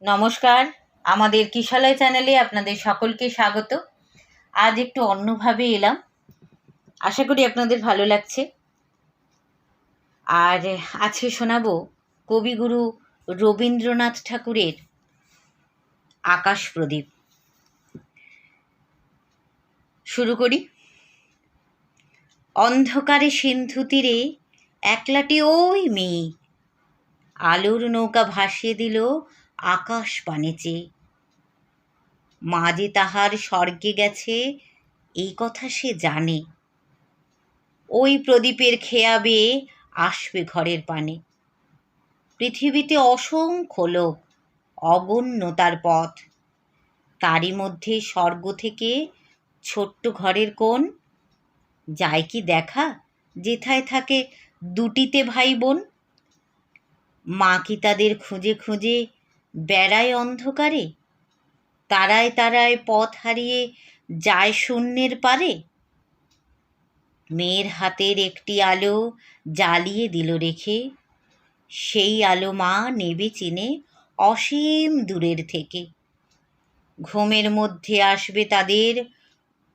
নমস্কার, আমাদের কিশালয় চ্যানেলে আপনাদের সকলকে স্বাগত। আজ একটু অন্যভাবে এলাম, আশা করি আপনাদের ভালো লাগছে। আর আজকে শোনাবো কবিগুরু রবীন্দ্রনাথ ঠাকুরের আকাশ প্রদীপ। শুরু করি। অন্ধকারে সিন্ধু তীরে একলাটি ওই মেয়ে, আলোর নৌকা ভাসিয়ে দিল আকাশ পানে চেয়ে। মা যে তাহার স্বর্গে গেছে এই কথা সে জানে, ওই প্রদীপের খেয়া বেয়ে আসবে ঘরের পানে। পৃথিবীতে অসংখ্য লোক, অগণ্য তার পথ, তারই মধ্যে স্বর্গ থেকে ছোট্ট ঘরের কোণ। যায় কি দেখা যেথায় থাকে দুটিতে ভাই বোন? মা কি তাদের খুঁজে খুঁজে বেড়ায় অন্ধকারে, তারায় তারায় পথ হারিয়ে যায় শূন্যের পারে? মেয়ের হাতের একটি আলো জ্বালিয়ে দিল রেখে, সেই আলো মা নেবে চিনে অসীম দূরের থেকে। ঘুমের মধ্যে আসবে তাদের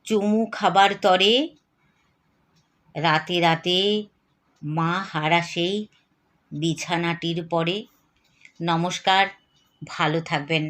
চুমু খাবার তরে, রাতে রাতে মা হারা সেই বিছানাটির পরে। নমস্কার, ভালো থাকবেন।